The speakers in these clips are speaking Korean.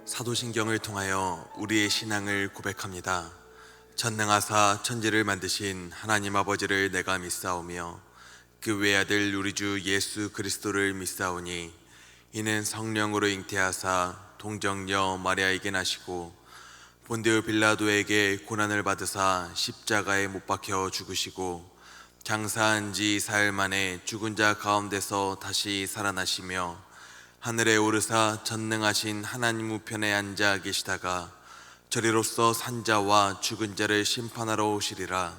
사도신경을 통하여 우리의 신앙을 고백합니다. 전능하사 천지를 만드신 하나님 아버지를 내가 믿사오며 그 외아들 우리 주 예수 그리스도를 믿사오니 이는 성령으로 잉태하사 동정녀 마리아에게 나시고 본디오 빌라도에게 고난을 받으사 십자가에 못 박혀 죽으시고 장사한 지 사흘 만에 죽은 자 가운데서 다시 살아나시며 하늘에 오르사 전능하신 하나님 우편에 앉아 계시다가 저리로서 산자와 죽은 자를 심판하러 오시리라.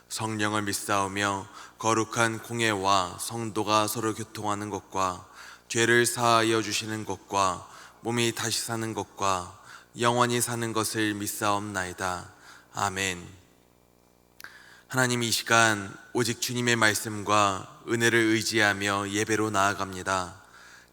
성령을 믿사오며 거룩한 공예와 성도가 서로 교통하는 것과 죄를 사하여 주시는 것과 몸이 다시 사는 것과 영원히 사는 것을 믿사옵나이다. 아멘. 하나님, 이 시간 오직 주님의 말씀과 은혜를 의지하며 예배로 나아갑니다.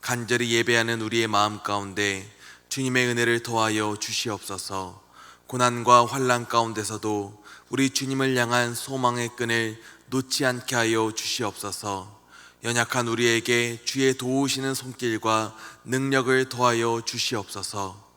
간절히 예배하는 우리의 마음 가운데 주님의 은혜를 더하여 주시옵소서. 고난과 환난 가운데서도 우리 주님을 향한 소망의 끈을 놓지 않게 하여 주시옵소서. 연약한 우리에게 주의 도우시는 손길과 능력을 더하여 주시옵소서.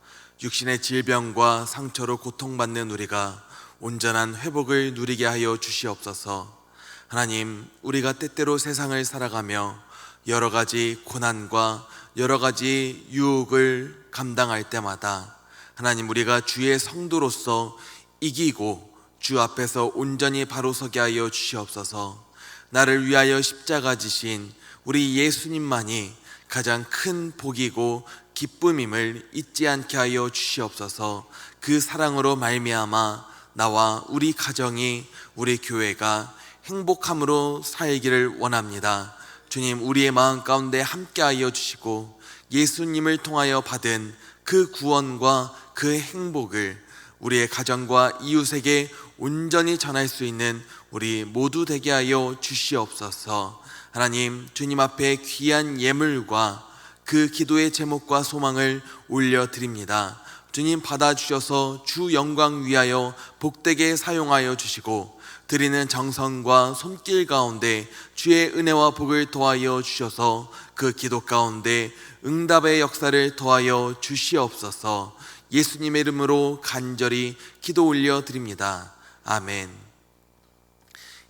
육신의 질병과 상처로 고통받는 우리가 온전한 회복을 누리게 하여 주시옵소서. 하나님, 우리가 때때로 세상을 살아가며 여러 가지 고난과 여러 가지 유혹을 감당할 때마다 하나님, 우리가 주의 성도로서 이기고 주 앞에서 온전히 바로 서게 하여 주시옵소서. 나를 위하여 십자가 지신 우리 예수님만이 가장 큰 복이고 기쁨임을 잊지 않게 하여 주시옵소서. 그 사랑으로 말미암아 나와 우리 가정이, 우리 교회가 행복함으로 살기를 원합니다. 주님, 우리의 마음 가운데 함께하여 주시고 예수님을 통하여 받은 그 구원과 그 행복을 우리의 가정과 이웃에게 온전히 전할 수 있는 우리 모두 되게 하여 주시옵소서. 하나님, 주님 앞에 귀한 예물과 그 기도의 제목과 소망을 올려드립니다. 주님, 받아주셔서 주 영광 위하여 복되게 사용하여 주시고 드리는 정성과 손길 가운데 주의 은혜와 복을 더하여 주셔서 그 기도 가운데 응답의 역사를 더하여 주시옵소서. 예수님의 이름으로 간절히 기도 올려드립니다. 아멘.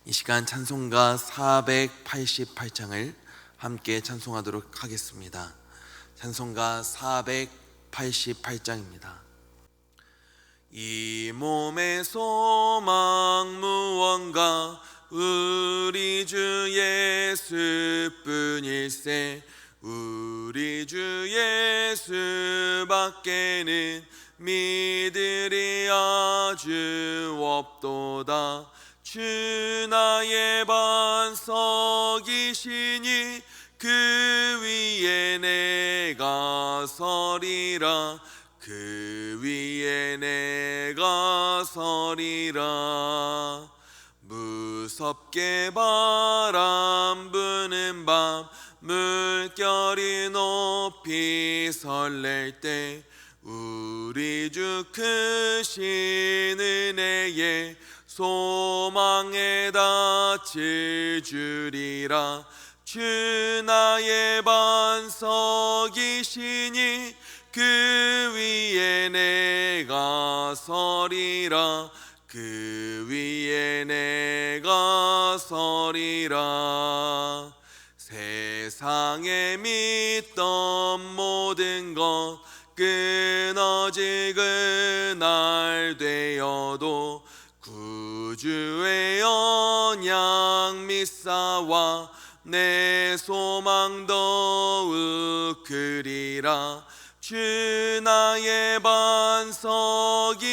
이 시간 찬송가 488장을 함께 찬송하도록 하겠습니다. 찬송가 488장입니다. 이 몸의 소망 무언가 우리 주 예수뿐일세. 우리 주 예수밖에는 믿으리 아주 없도다. 주 나의 반석이시니 그 위에 내가 서리라. 그 위에 내가 서리라. 무섭게 바람 부는 밤 물결이 높이 설렐 때 우리 주 크신 은혜에 소망에 닿칠 줄이라. 주 나의 반석이시니 그 위에 내가 서리라. 그 위에 내가 서리라. 세상에 믿던 모든 것 끊어지고 날 되어도 구주의 언약 믿사와 내 소망 더욱 크리라. 주 나의 반석이시니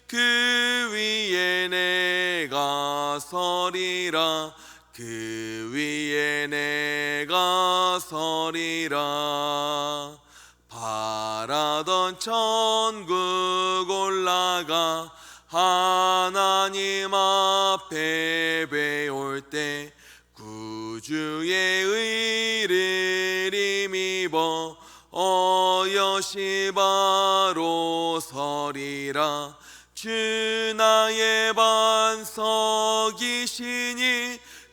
그 위에 내가 서리라. 그 위에 내가 서리라. 바라던 천국 올라가 하나님 앞에 배울 때 구주의 의를 힘입어 어여시 바로 서리라. 주 나의 반석이시니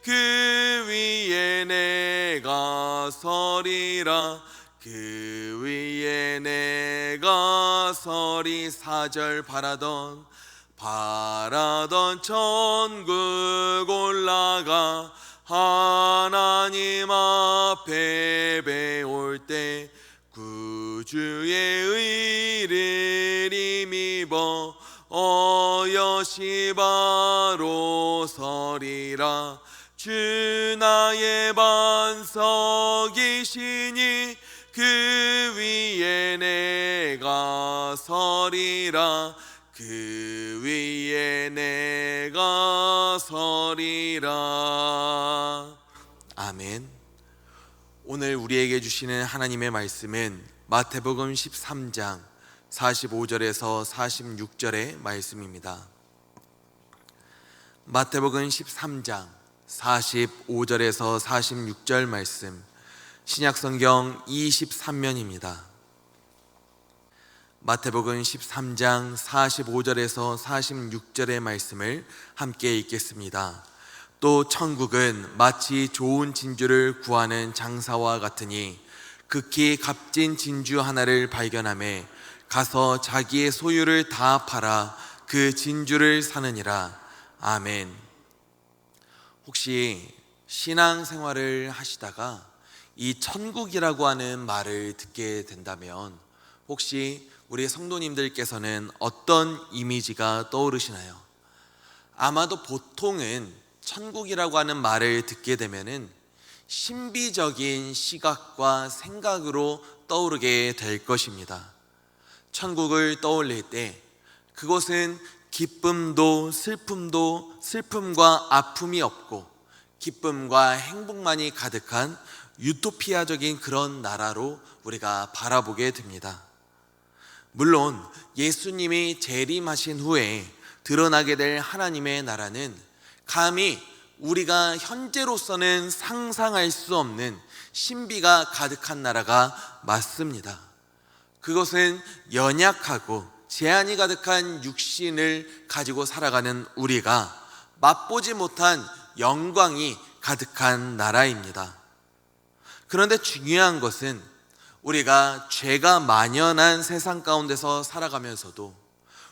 그 위에 내가 서리라. 그 위에 내가 서리 4절 바라던 천국 올라가 하나님 앞에 배울 때 구주의 의를 힘입어 어여시 바로 서리라. 주 나의 반석이시니 그 위에 내가 서리라. 그 위에 내가 서리라. 아멘. 오늘 우리에게 주시는 하나님의 말씀은 마태복음 13장 45절에서 46절의 말씀입니다. 마태복음 13장 45절에서 46절 말씀, 신약성경 23면입니다. 마태복음 13장 45절에서 46절의 말씀을 함께 읽겠습니다. 또 천국은 마치 좋은 진주를 구하는 장사와 같으니 극히 값진 진주 하나를 발견하매 가서 자기의 소유를 다 팔아 그 진주를 사느니라. 아멘. 혹시 신앙생활을 하시다가 이 천국이라고 하는 말을 듣게 된다면 혹시 우리 성도님들께서는 어떤 이미지가 떠오르시나요? 아마도 보통은 천국이라고 하는 말을 듣게 되면은 신비적인 시각과 생각으로 떠오르게 될 것입니다. 천국을 떠올릴 때 그곳은 기쁨도 슬픔도 슬픔과 아픔이 없고 기쁨과 행복만이 가득한 유토피아적인 그런 나라로 우리가 바라보게 됩니다. 물론 예수님이 재림하신 후에 드러나게 될 하나님의 나라는 감히 우리가 현재로서는 상상할 수 없는 신비가 가득한 나라가 맞습니다. 그것은 연약하고 제한이 가득한 육신을 가지고 살아가는 우리가 맛보지 못한 영광이 가득한 나라입니다. 그런데 중요한 것은 우리가 죄가 만연한 세상 가운데서 살아가면서도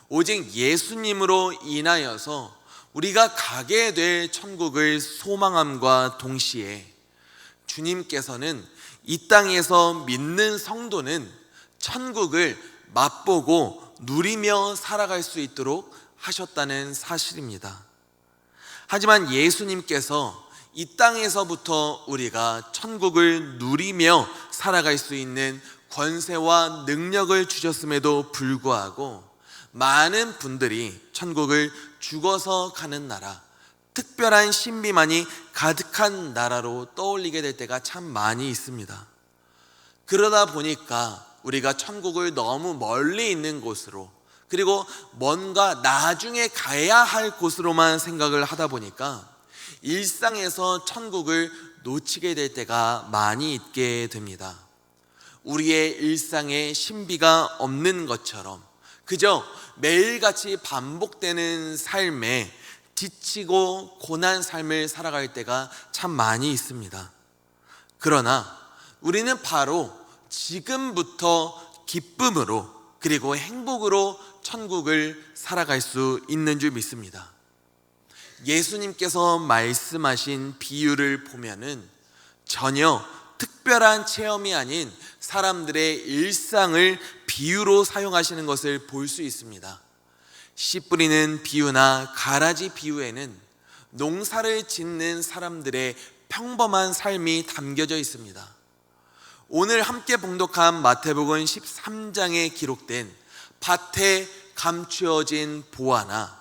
오직 예수님으로 인하여서 우리가 가게 될 천국을 소망함과 동시에 주님께서는 이 땅에서 믿는 성도는 천국을 맛보고 누리며 살아갈 수 있도록 하셨다는 사실입니다. 하지만 예수님께서 이 땅에서부터 우리가 천국을 누리며 살아갈 수 있는 권세와 능력을 주셨음에도 불구하고 많은 분들이 천국을 죽어서 가는 나라, 특별한 신비만이 가득한 나라로 떠올리게 될 때가 참 많이 있습니다. 그러다 보니까 우리가 천국을 너무 멀리 있는 곳으로, 그리고 뭔가 나중에 가야 할 곳으로만 생각을 하다 보니까 일상에서 천국을 놓치게 될 때가 많이 있게 됩니다. 우리의 일상에 신비가 없는 것처럼 그저 매일같이 반복되는 삶에 지치고 고난 삶을 살아갈 때가 참 많이 있습니다. 그러나 우리는 바로 지금부터 기쁨으로 그리고 행복으로 천국을 살아갈 수 있는 줄 믿습니다. 예수님께서 말씀하신 비유를 보면은 전혀 특별한 체험이 아닌 사람들의 일상을 비유로 사용하시는 것을 볼 수 있습니다. 씨 뿌리는 비유나 가라지 비유에는 농사를 짓는 사람들의 평범한 삶이 담겨져 있습니다. 오늘 함께 봉독한 마태복음 13장에 기록된 밭에 감추어진 보화나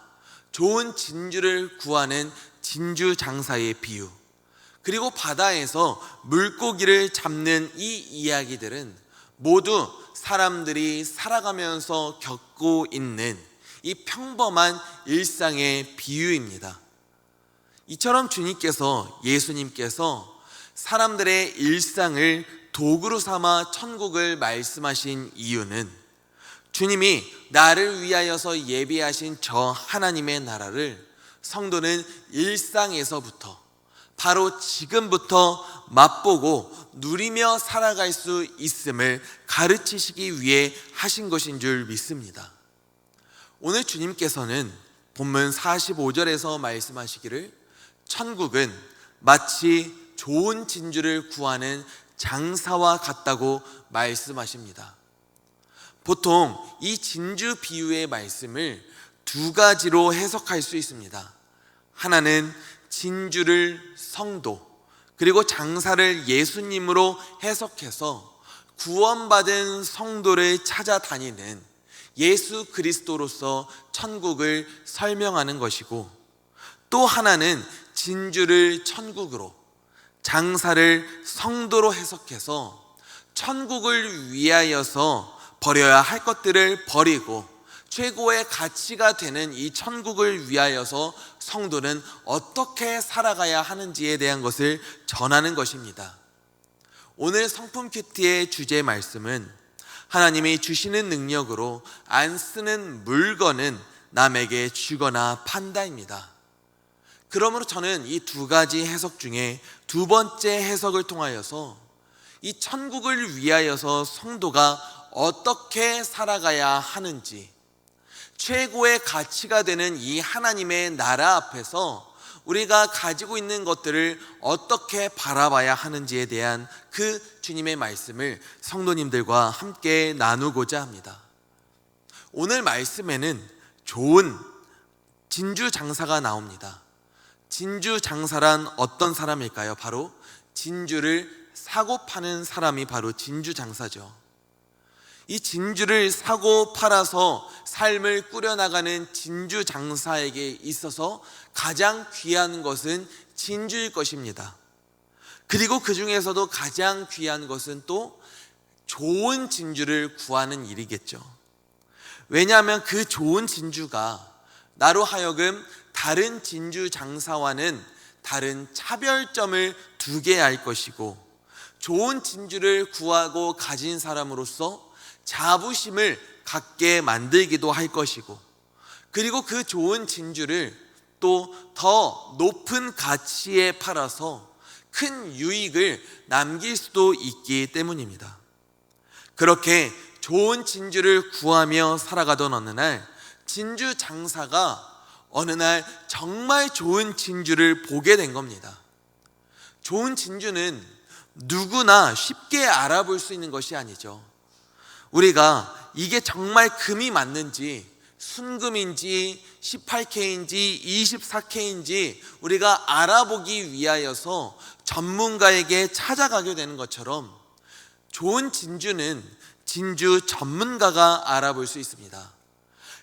좋은 진주를 구하는 진주 장사의 비유, 그리고 바다에서 물고기를 잡는 이 이야기들은 모두 사람들이 살아가면서 겪고 있는 이 평범한 일상의 비유입니다. 이처럼 예수님께서 사람들의 일상을 도구로 삼아 천국을 말씀하신 이유는 주님이 나를 위하여서 예비하신 저 하나님의 나라를 성도는 일상에서부터 바로 지금부터 맛보고 누리며 살아갈 수 있음을 가르치시기 위해 하신 것인 줄 믿습니다. 오늘 주님께서는 본문 45절에서 말씀하시기를 천국은 마치 좋은 진주를 구하는 장사와 같다고 말씀하십니다. 보통 이 진주 비유의 말씀을 두 가지로 해석할 수 있습니다. 하나는 진주를 성도, 그리고 장사를 예수님으로 해석해서 구원받은 성도를 찾아다니는 예수 그리스도로서 천국을 설명하는 것이고, 또 하나는 진주를 천국으로, 장사를 성도로 해석해서 천국을 위하여서 버려야 할 것들을 버리고 최고의 가치가 되는 이 천국을 위하여서 성도는 어떻게 살아가야 하는지에 대한 것을 전하는 것입니다. 오늘 성품 큐티의 주제 말씀은 하나님이 주시는 능력으로 안 쓰는 물건은 남에게 주거나 판다입니다. 그러므로 저는 이 두 가지 해석 중에 두 번째 해석을 통하여서 이 천국을 위하여서 성도가 어떻게 살아가야 하는지, 최고의 가치가 되는 이 하나님의 나라 앞에서 우리가 가지고 있는 것들을 어떻게 바라봐야 하는지에 대한 그 주님의 말씀을 성도님들과 함께 나누고자 합니다. 오늘 말씀에는 좋은 진주 장사가 나옵니다. 진주 장사란 어떤 사람일까요? 바로 진주를 사고 파는 사람이 바로 진주 장사죠. 이 진주를 사고 팔아서 삶을 꾸려나가는 진주 장사에게 있어서 가장 귀한 것은 진주일 것입니다. 그리고 그 중에서도 가장 귀한 것은 또 좋은 진주를 구하는 일이겠죠. 왜냐하면 그 좋은 진주가 나로 하여금 다른 진주 장사와는 다른 차별점을 두게 할 것이고, 좋은 진주를 구하고 가진 사람으로서 자부심을 갖게 만들기도 할 것이고, 그리고 그 좋은 진주를 또 더 높은 가치에 팔아서 큰 유익을 남길 수도 있기 때문입니다. 그렇게 좋은 진주를 구하며 살아가던 어느 날, 진주 장사가 어느 날 정말 좋은 진주를 보게 된 겁니다. 좋은 진주는 누구나 쉽게 알아볼 수 있는 것이 아니죠. 우리가 이게 정말 금이 맞는지, 순금인지 18K인지 24K인지 우리가 알아보기 위하여서 전문가에게 찾아가게 되는 것처럼, 좋은 진주는 진주 전문가가 알아볼 수 있습니다.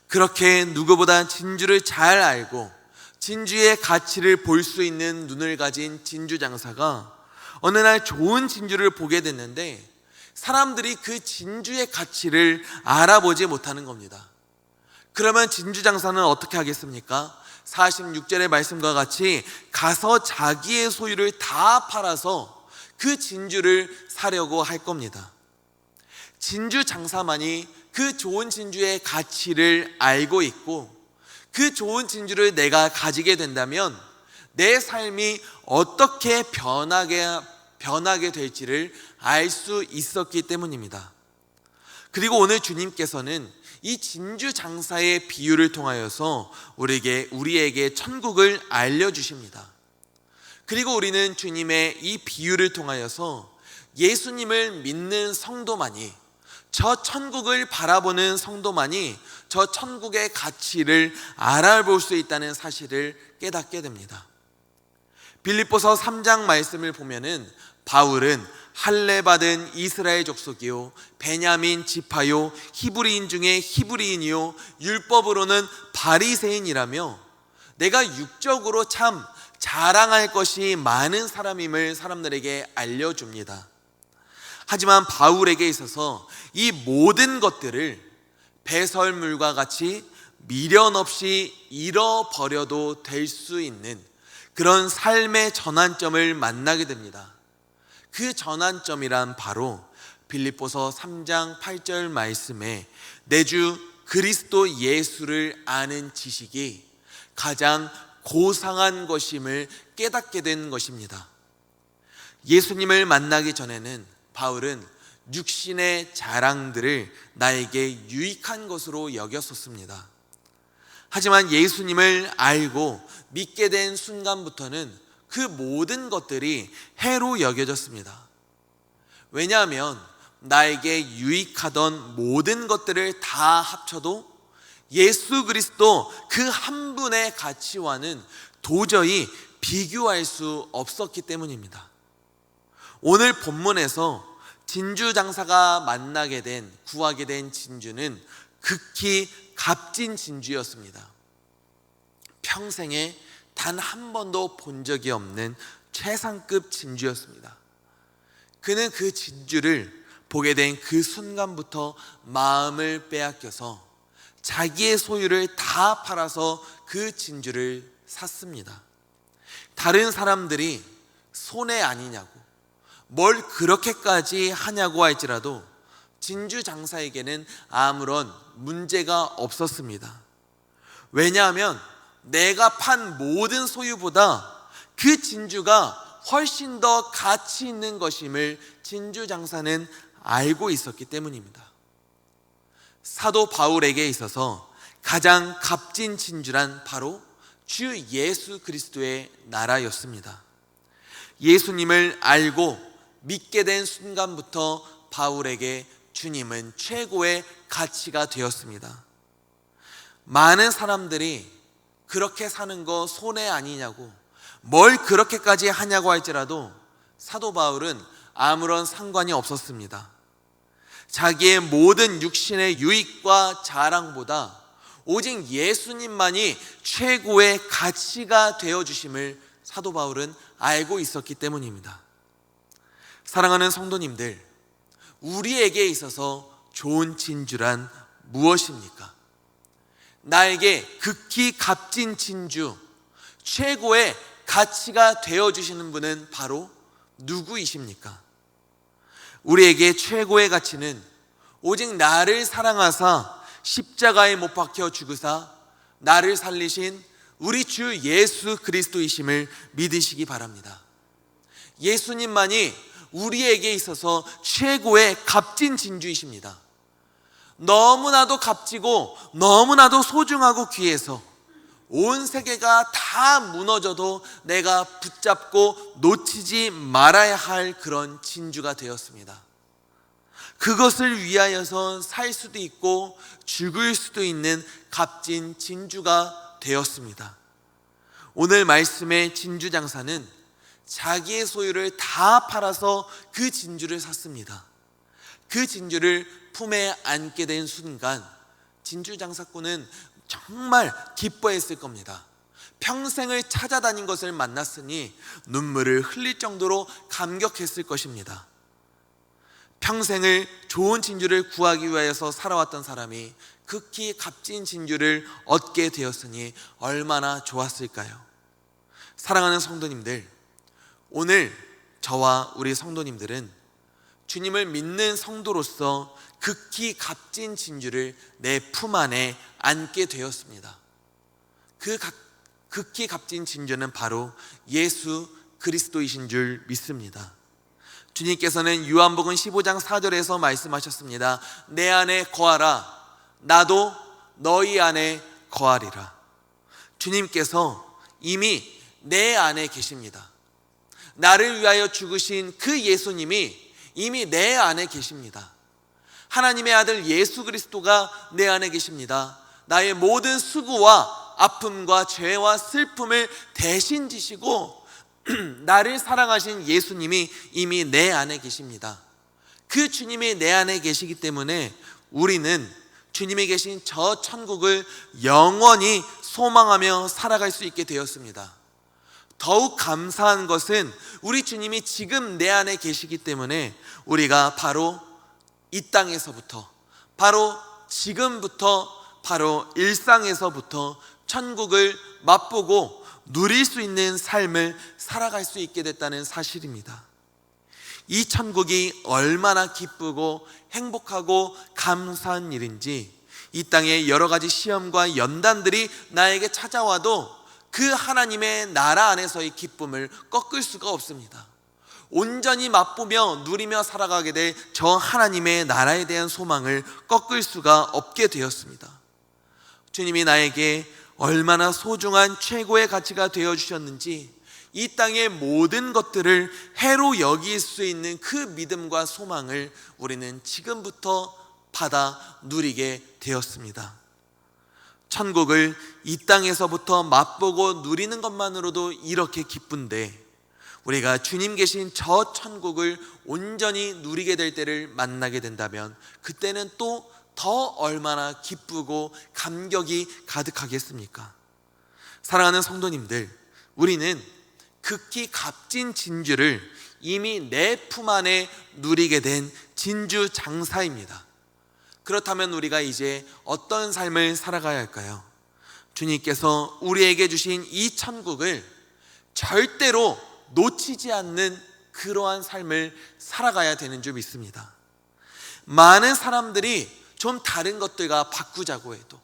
그렇게 누구보다 진주를 잘 알고 진주의 가치를 볼 수 있는 눈을 가진 진주 장사가 어느 날 좋은 진주를 보게 됐는데, 사람들이 그 진주의 가치를 알아보지 못하는 겁니다. 그러면 진주 장사는 어떻게 하겠습니까? 46절의 말씀과 같이 가서 자기의 소유를 다 팔아서 그 진주를 사려고 할 겁니다. 진주 장사만이 그 좋은 진주의 가치를 알고 있고, 그 좋은 진주를 내가 가지게 된다면 내 삶이 어떻게 변하게 될지를 알 수 있었기 때문입니다. 그리고 오늘 주님께서는 이 진주 장사의 비유를 통하여서 우리에게 천국을 알려주십니다. 그리고 우리는 주님의 이 비유를 통하여서 예수님을 믿는 성도만이, 저 천국을 바라보는 성도만이 저 천국의 가치를 알아볼 수 있다는 사실을 깨닫게 됩니다. 빌립보서 3장 말씀을 보면은 바울은 할례 받은 이스라엘 족속이요 베냐민 지파요 히브리인 중에 히브리인이요 율법으로는 바리새인이라며 내가 육적으로 참 자랑할 것이 많은 사람임을 사람들에게 알려줍니다. 하지만 바울에게 있어서 이 모든 것들을 배설물과 같이 미련 없이 잃어버려도 될 수 있는 그런 삶의 전환점을 만나게 됩니다. 그 전환점이란 바로 빌립보서 3장 8절 말씀에 내 주 그리스도 예수를 아는 지식이 가장 고상한 것임을 깨닫게 된 것입니다. 예수님을 만나기 전에는 바울은 육신의 자랑들을 나에게 유익한 것으로 여겼었습니다. 하지만 예수님을 알고 믿게 된 순간부터는 그 모든 것들이 해로 여겨졌습니다. 왜냐하면 나에게 유익하던 모든 것들을 다 합쳐도 예수 그리스도 그 한 분의 가치와는 도저히 비교할 수 없었기 때문입니다. 오늘 본문에서 진주 장사가 구하게 된 진주는 극히 값진 진주였습니다. 평생에 단 한 번도 본 적이 없는 최상급 진주였습니다. 그는 그 진주를 보게 된 그 순간부터 마음을 빼앗겨서 자기의 소유를 다 팔아서 그 진주를 샀습니다. 다른 사람들이 손해 아니냐고, 뭘 그렇게까지 하냐고 할지라도 진주 장사에게는 아무런 문제가 없었습니다. 왜냐하면 내가 판 모든 소유보다 그 진주가 훨씬 더 가치 있는 것임을 진주 장사는 알고 있었기 때문입니다. 사도 바울에게 있어서 가장 값진 진주란 바로 주 예수 그리스도의 나라였습니다. 예수님을 알고 믿게 된 순간부터 바울에게 주님은 최고의 가치가 되었습니다. 많은 사람들이 그렇게 사는 거 손해 아니냐고, 뭘 그렇게까지 하냐고 할지라도 사도 바울은 아무런 상관이 없었습니다. 자기의 모든 육신의 유익과 자랑보다 오직 예수님만이 최고의 가치가 되어주심을 사도 바울은 알고 있었기 때문입니다. 사랑하는 성도님들, 우리에게 있어서 좋은 진주란 무엇입니까? 나에게 극히 값진 진주, 최고의 가치가 되어주시는 분은 바로 누구이십니까? 우리에게 최고의 가치는 오직 나를 사랑하사 십자가에 못 박혀 죽으사 나를 살리신 우리 주 예수 그리스도이심을 믿으시기 바랍니다. 예수님만이 우리에게 있어서 최고의 값진 진주이십니다. 너무나도 값지고 너무나도 소중하고 귀해서 온 세계가 다 무너져도 내가 붙잡고 놓치지 말아야 할 그런 진주가 되었습니다. 그것을 위하여서 살 수도 있고 죽을 수도 있는 값진 진주가 되었습니다. 오늘 말씀의 진주 장사는 자기의 소유를 다 팔아서 그 진주를 샀습니다. 그 진주를 품에 안게 된 순간 진주 장사꾼은 정말 기뻐했을 겁니다. 평생을 찾아다닌 것을 만났으니 눈물을 흘릴 정도로 감격했을 것입니다. 평생을 좋은 진주를 구하기 위해서 살아왔던 사람이 극히 값진 진주를 얻게 되었으니 얼마나 좋았을까요? 사랑하는 성도님들, 오늘 저와 우리 성도님들은 주님을 믿는 성도로서 극히 값진 진주를 내 품 안에 안게 되었습니다. 그 극히 값진 진주는 바로 예수 그리스도이신 줄 믿습니다. 주님께서는 요한복음 15장 4절에서 말씀하셨습니다. 내 안에 거하라, 나도 너희 안에 거하리라. 주님께서 이미 내 안에 계십니다. 나를 위하여 죽으신 그 예수님이 이미 내 안에 계십니다. 하나님의 아들 예수 그리스도가 내 안에 계십니다. 나의 모든 수고와 아픔과 죄와 슬픔을 대신 지시고 나를 사랑하신 예수님이 이미 내 안에 계십니다. 그 주님이 내 안에 계시기 때문에 우리는 주님이 계신 저 천국을 영원히 소망하며 살아갈 수 있게 되었습니다. 더욱 감사한 것은 우리 주님이 지금 내 안에 계시기 때문에 우리가 바로 이 땅에서부터, 바로 지금부터, 바로 일상에서부터 천국을 맛보고 누릴 수 있는 삶을 살아갈 수 있게 됐다는 사실입니다. 이 천국이 얼마나 기쁘고 행복하고 감사한 일인지 이 땅의 여러 가지 시험과 연단들이 나에게 찾아와도 그 하나님의 나라 안에서의 기쁨을 꺾을 수가 없습니다. 온전히 맛보며 누리며 살아가게 될 저 하나님의 나라에 대한 소망을 꺾을 수가 없게 되었습니다. 주님이 나에게 얼마나 소중한 최고의 가치가 되어주셨는지, 이 땅의 모든 것들을 해로 여길 수 있는 그 믿음과 소망을 우리는 지금부터 받아 누리게 되었습니다. 천국을 이 땅에서부터 맛보고 누리는 것만으로도 이렇게 기쁜데, 우리가 주님 계신 저 천국을 온전히 누리게 될 때를 만나게 된다면 그때는 또 더 얼마나 기쁘고 감격이 가득하겠습니까? 사랑하는 성도님들, 우리는 극히 값진 진주를 이미 내 품 안에 누리게 된 진주 장사입니다. 그렇다면 우리가 이제 어떤 삶을 살아가야 할까요? 주님께서 우리에게 주신 이 천국을 절대로 놓치지 않는 그러한 삶을 살아가야 되는 줄 믿습니다. 많은 사람들이 좀 다른 것들과 바꾸자고 해도,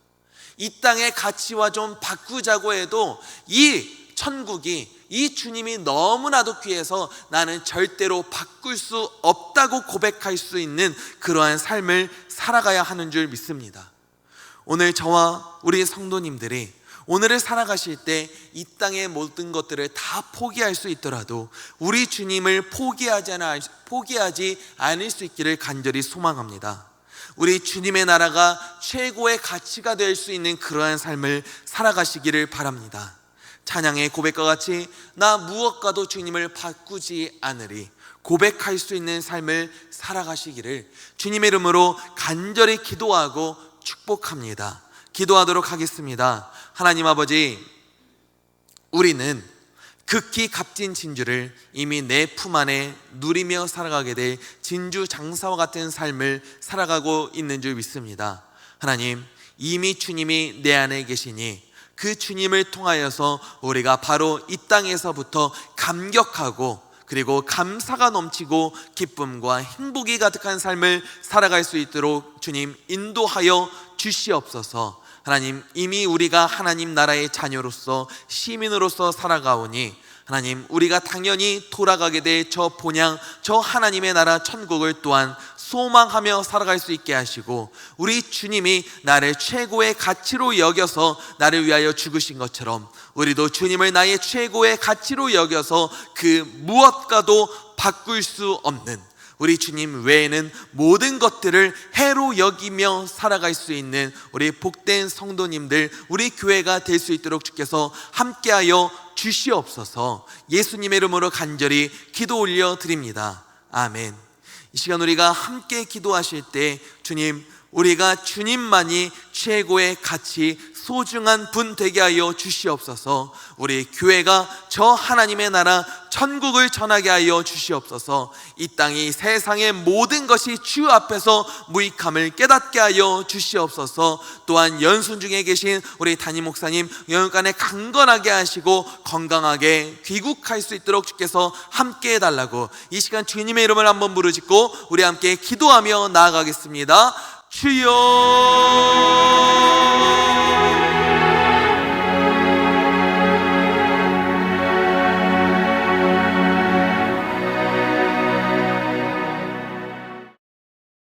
이 땅의 가치와 좀 바꾸자고 해도 이 천국이, 이 주님이 너무나도 귀해서 나는 절대로 바꿀 수 없다고 고백할 수 있는 그러한 삶을 살아가야 하는 줄 믿습니다. 오늘 저와 우리 성도님들이 오늘을 살아가실 때 이 땅의 모든 것들을 다 포기할 수 있더라도 우리 주님을 포기하지 않을 수 있기를 간절히 소망합니다. 우리 주님의 나라가 최고의 가치가 될 수 있는 그러한 삶을 살아가시기를 바랍니다. 찬양의 고백과 같이 나 무엇과도 주님을 바꾸지 않으리 고백할 수 있는 삶을 살아가시기를 주님의 이름으로 간절히 기도하고 축복합니다. 기도하도록 하겠습니다. 하나님 아버지, 우리는 극히 값진 진주를 이미 내 품 안에 누리며 살아가게 될 진주 장사와 같은 삶을 살아가고 있는 줄 믿습니다. 하나님, 이미 주님이 내 안에 계시니 그 주님을 통하여서 우리가 바로 이 땅에서부터 감격하고 그리고 감사가 넘치고 기쁨과 행복이 가득한 삶을 살아갈 수 있도록 주님 인도하여 주시옵소서. 하나님, 이미 우리가 하나님 나라의 자녀로서 시민으로서 살아가오니 하나님, 우리가 당연히 돌아가게 될 저 본향, 저 하나님의 나라 천국을 또한 소망하며 살아갈 수 있게 하시고, 우리 주님이 나를 최고의 가치로 여겨서 나를 위하여 죽으신 것처럼 우리도 주님을 나의 최고의 가치로 여겨서 그 무엇과도 바꿀 수 없는 우리 주님 외에는 모든 것들을 해로 여기며 살아갈 수 있는 우리 복된 성도님들, 우리 교회가 될 수 있도록 주께서 함께하여 주시옵소서. 예수님의 이름으로 간절히 기도 올려 드립니다. 아멘. 이 시간 우리가 함께 기도하실 때 주님, 우리가 주님만이 최고의 가치, 소중한 분 되게 하여 주시옵소서. 우리 교회가 저 하나님의 나라 천국을 전하게 하여 주시옵소서. 이 땅이 세상의 모든 것이 주 앞에서 무익함을 깨닫게 하여 주시옵소서. 또한 연순 중에 계신 우리 담임 목사님 영육간에 강건하게 하시고 건강하게 귀국할 수 있도록 주께서 함께 해달라고 이 시간 주님의 이름을 한번 부르짖고 우리 함께 기도하며 나아가겠습니다. 주여